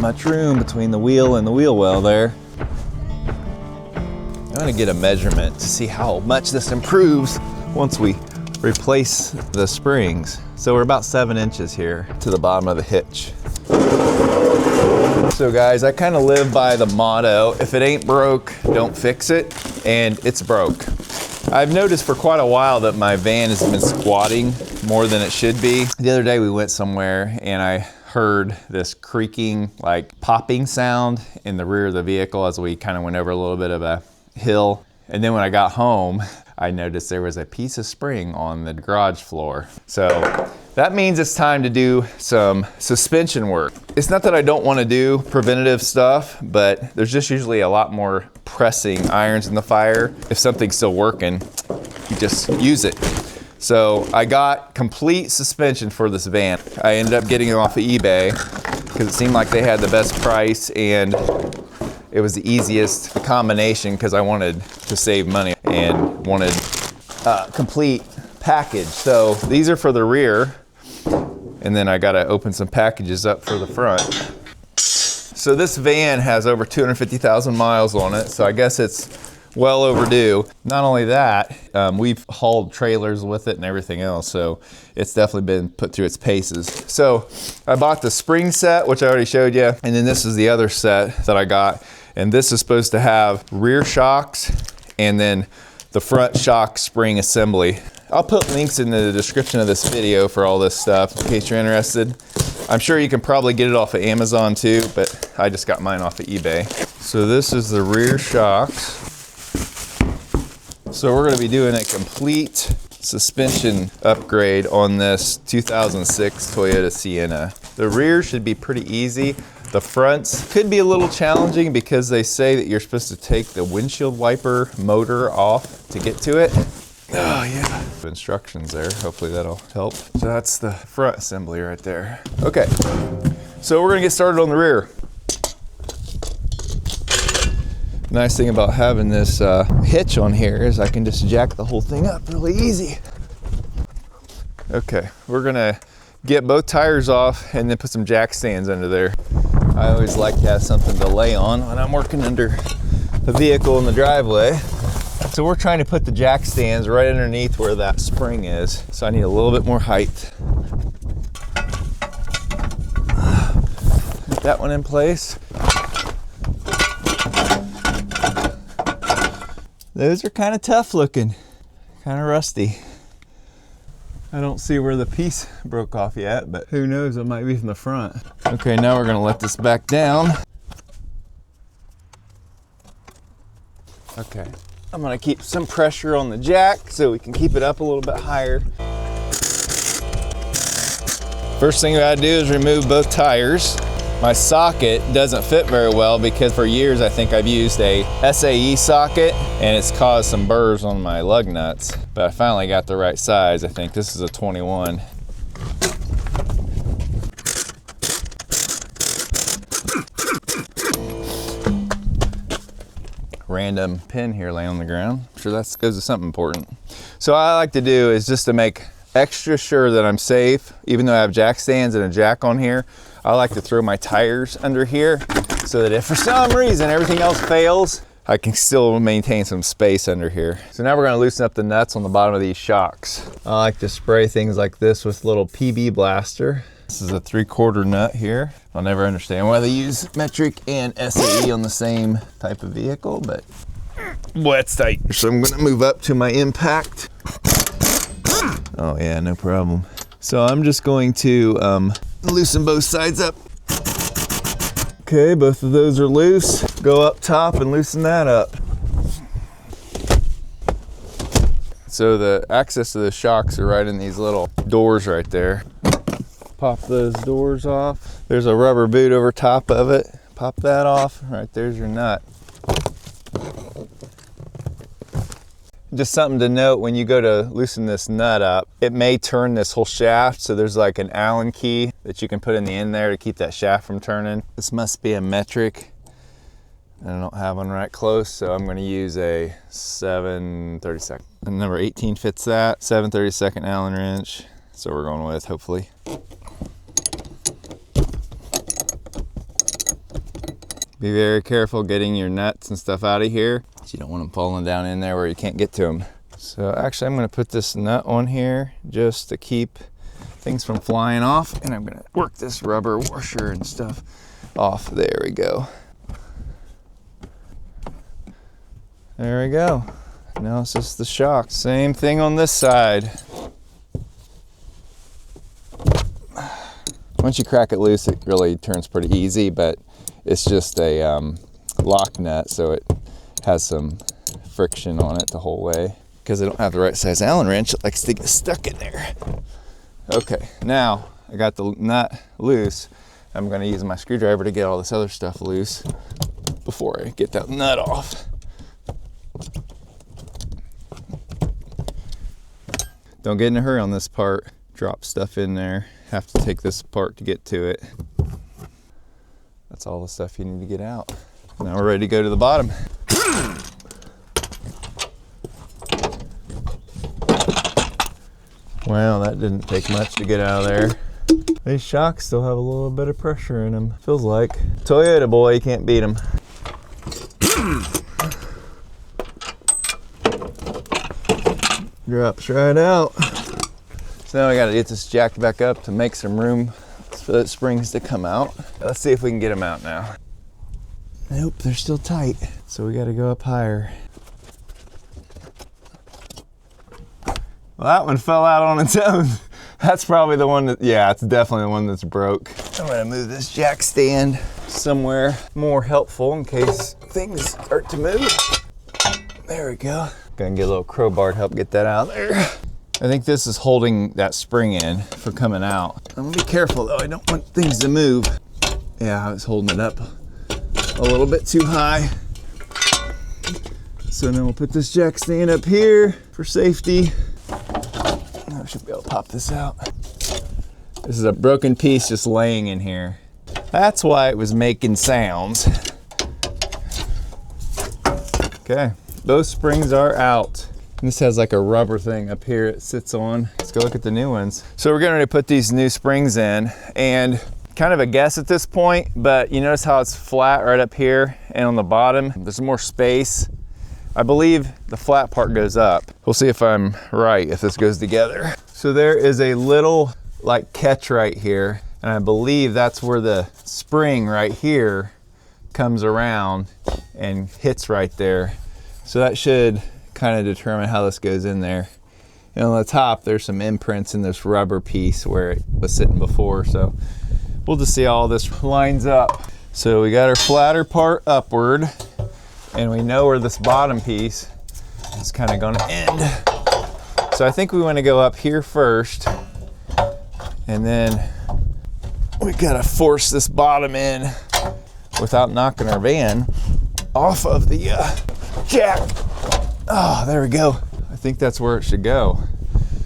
much room between the wheel and the wheel well there. I'm gonna get a measurement to see how much this improves once we replace the springs. So we're about 7 inches here to the bottom of the hitch. So guys, I kind of live by the motto, if it ain't broke, don't fix it, and it's broke. I've noticed for quite a while that my van has been squatting more than it should be. The other day we went somewhere and I heard this creaking, like popping sound in the rear of the vehicle as we kind of went over a little bit of a hill. And then when I got home, I noticed there was a piece of spring on the garage floor. So that means it's time to do some suspension work. It's not that I don't want to do preventative stuff, but there's just usually a lot more pressing irons in the fire. If something's still working, you just use it. So I got complete suspension for this van. I ended up getting it off of eBay because it seemed like they had the best price and it was the easiest combination because I wanted to save money and wanted a complete package. So these are for the rear, and then I gotta open some packages up for the front. So this van has over 250,000 miles on it, so I guess it's well overdue. Not only that, we've hauled trailers with it and everything else, so it's definitely been put through its paces. So I bought the spring set, which I already showed you, and then this is the other set that I got. And this is supposed to have rear shocks and then the front shock spring assembly. I'll put links in the description of this video for all this stuff in case you're interested. I'm sure you can probably get it off of Amazon too, but I just got mine off of eBay. So this is the rear shocks. So we're gonna be doing a complete suspension upgrade on this 2006 Toyota Sienna. The rear should be pretty easy. The fronts could be a little challenging because they say that you're supposed to take the windshield wiper motor off to get to it. Oh yeah. Instructions there, hopefully that'll help. So that's the front assembly right there. Okay, so we're gonna get started on the rear. Nice thing about having this hitch on here is I can just jack the whole thing up really easy. Okay, we're gonna get both tires off and then put some jack stands under there. I always like to have something to lay on when I'm working under the vehicle in the driveway. So we're trying to put the jack stands right underneath where that spring is. So I need a little bit more height. Get that one in place. Those are kind of tough looking, kind of rusty. I don't see where the piece broke off yet, but who knows, it might be from the front. Okay, now we're gonna let this back down. Okay, I'm gonna keep some pressure on the jack so we can keep it up a little bit higher. First thing I gotta do is remove both tires. My socket doesn't fit very well because for years I think I've used a SAE socket and it's caused some burrs on my lug nuts. But I finally got the right size. I think this is a 21. Random pin here laying on the ground. I'm sure that goes to something important. So what I like to do is just to make extra sure that I'm safe, even though I have jack stands and a jack on here, I like to throw my tires under here so that if for some reason everything else fails, I can still maintain some space under here. So now we're gonna loosen up the nuts on the bottom of these shocks. I like to spray things like this with a little PB blaster. This is a 3/4 nut here. I'll never understand why they use metric and SAE on the same type of vehicle, but boy, it's tight. So I'm gonna move up to my impact. Oh yeah, no problem. So I'm just going to loosen both sides up. Okay, both of those are loose. Go up top and loosen that up. So the access to the shocks are right in these little doors right there. Pop those doors off. There's a rubber boot over top of it. Pop that off. Right there's your nut. Just something to note when you go to loosen this nut up, it may turn this whole shaft, so there's like an Allen key that you can put in the end there to keep that shaft from turning. This must be a metric. I don't have one right close, so I'm gonna use a 7/32. And number 18 fits that. 7/32 Allen wrench. So we're going with, hopefully. Be very careful getting your nuts and stuff out of here. You don't want them falling down in there where you can't get to them. So actually I'm gonna put this nut on here just to keep things from flying off, and I'm gonna work this rubber washer and stuff off. There we go. There we go. Now it's just the shock. Same thing on this side. Once you crack it loose, it really turns pretty easy, but it's just a lock nut, so it has some friction on it the whole way. Because I don't have the right size Allen wrench, it likes to get stuck in there. Okay, now I got the nut loose. I'm gonna use my screwdriver to get all this other stuff loose before I get that nut off. Don't get in a hurry on this part. Drop stuff in there. Have to take this apart to get to it. That's all the stuff you need to get out. Now we're ready to go to the bottom. Wow, that didn't take much to get out of there. These shocks still have a little bit of pressure in them, feels like. Toyota boy, you can't beat them. Drops right out. So now I gotta get this jacked back up to make some room for the springs to come out. Let's see if we can get them out now. Nope, they're still tight. So we gotta go up higher. Well, that one fell out on its own. That's probably the one that, yeah, it's definitely the one that's broke. I'm gonna move this jack stand somewhere more helpful in case things start to move. There we go. Gonna get a little crowbar to help get that out there. I think this is holding that spring in for coming out. I'm gonna be careful though, I don't want things to move. Yeah, I was holding it up a little bit too high. So then we'll put this jack stand up here for safety. I should be able to pop this out. This is a broken piece just laying in here. That's why it was making sounds. Okay, those springs are out. This has like a rubber thing up here it sits on. Let's go look at the new ones. So we're getting ready to put these new springs in, and kind of a guess at this point, but you notice how it's flat right up here and on the bottom, there's more space. I believe the flat part goes up. We'll see if I'm right, if this goes together. So there is a little like catch right here, and I believe that's where the spring right here comes around and hits right there. So that should kind of determine how this goes in there. And on the top, there's some imprints in this rubber piece where it was sitting before. So we'll just see how all this lines up. So we got our flatter part upward, and we know where this bottom piece is kind of going to end. So I think we want to go up here first, and then we got to force this bottom in without knocking our van off of the jack. Oh, there we go. I think that's where it should go.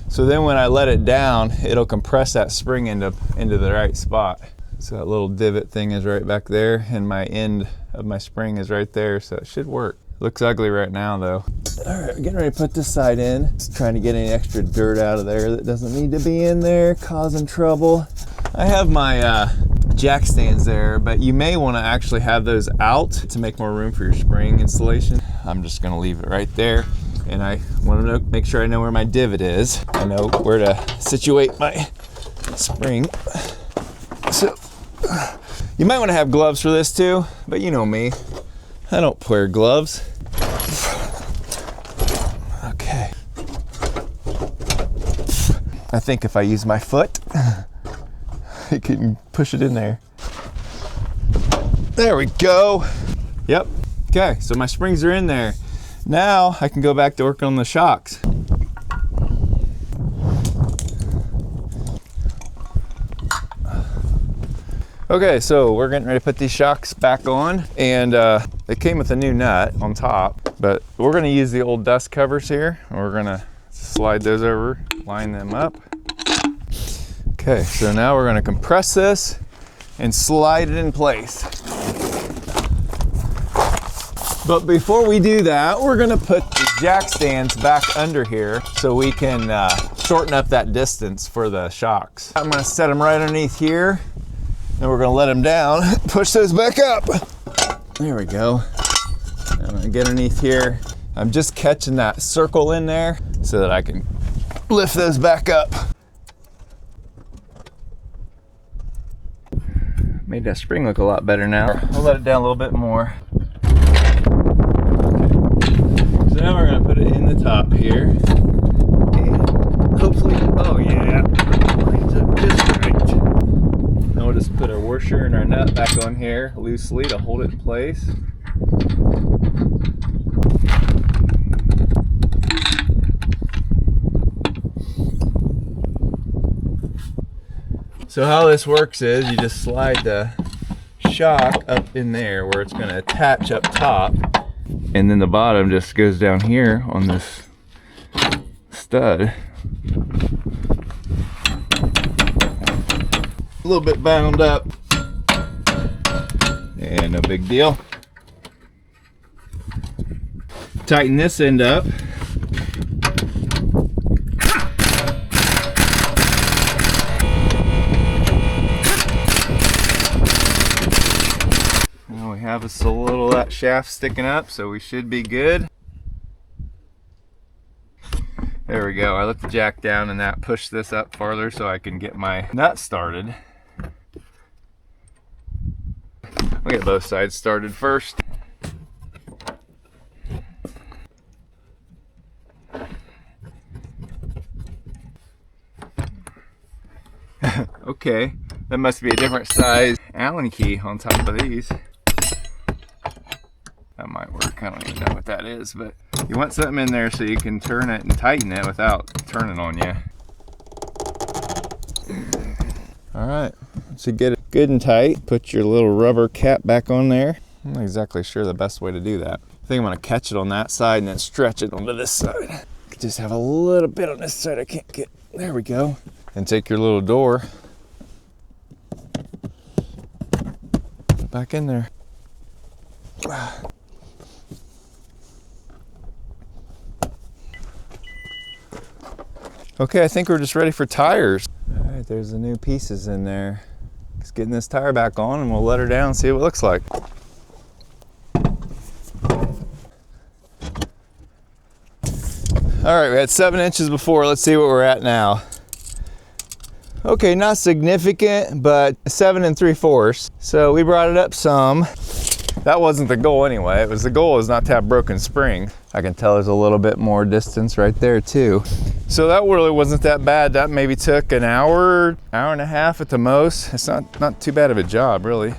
So then when I let it down, it'll compress that spring into the right spot. So that little divot thing is right back there, and my end of my spring is right there, so it should work. Looks ugly right now though. All right, we're getting ready to put this side in. Just trying to get any extra dirt out of there that doesn't need to be in there, causing trouble. I have my jack stands there, but you may want to actually have those out to make more room for your spring installation. I'm just going to leave it right there, and I want to make sure I know where my divot is. I know where to situate my spring. So you might want to have gloves for this too, but you know me, I don't wear gloves. Okay. I think if I use my foot, I can push it in there. There we go. Yep. Okay, so my springs are in there. Now I can go back to work on the shocks. Okay, so we're getting ready to put these shocks back on, and it came with a new nut on top, but we're gonna use the old dust covers here, and we're gonna slide those over, line them up. Okay, so now we're gonna compress this and slide it in place. But before we do that, we're gonna put the jack stands back under here so we can shorten up that distance for the shocks. I'm gonna set them right underneath here, and we're gonna let them down, push those back up. There we go. I'm gonna get underneath here. I'm just catching that circle in there so that I can lift those back up. Made that spring look a lot better now. I'll let it down a little bit more. So now we're gonna put it in the top here. And hopefully, oh yeah, lines up just right. Now we'll just put our washer and our nut back on here loosely to hold it in place. So how this works is you just slide the shock up in there where it's going to attach up top, and then the bottom just goes down here on this stud. A little bit bound up, and no big deal. Tighten this end up. Have a little of that shaft sticking up, so we should be good. There we go. I let the jack down and that pushed this up farther so I can get my nut started. I'll get both sides started first. Okay, that must be a different size Allen key on top of these. That might work. I don't even know what that is, but you want something in there so you can turn it and tighten it without turning on you. All right, so get it good and tight. Put your little rubber cap back on there. I'm not exactly sure the best way to do that. I think I'm gonna catch it on that side and then stretch it onto this side. I could just have a little bit on this side I can't get. There we go. And take your little door back in there. Okay, I think we're just ready for tires. All right, there's the new pieces in there. Just getting this tire back on and we'll let her down and see what it looks like. All right, we had 7 inches before. Let's see what we're at now. Okay, not significant, but 7 3/4. So we brought it up some. That wasn't the goal anyway. The goal is not to have broken spring. I can tell there's a little bit more distance right there too. So that really wasn't that bad. That maybe took an hour, hour and a half at the most. It's not too bad of a job really.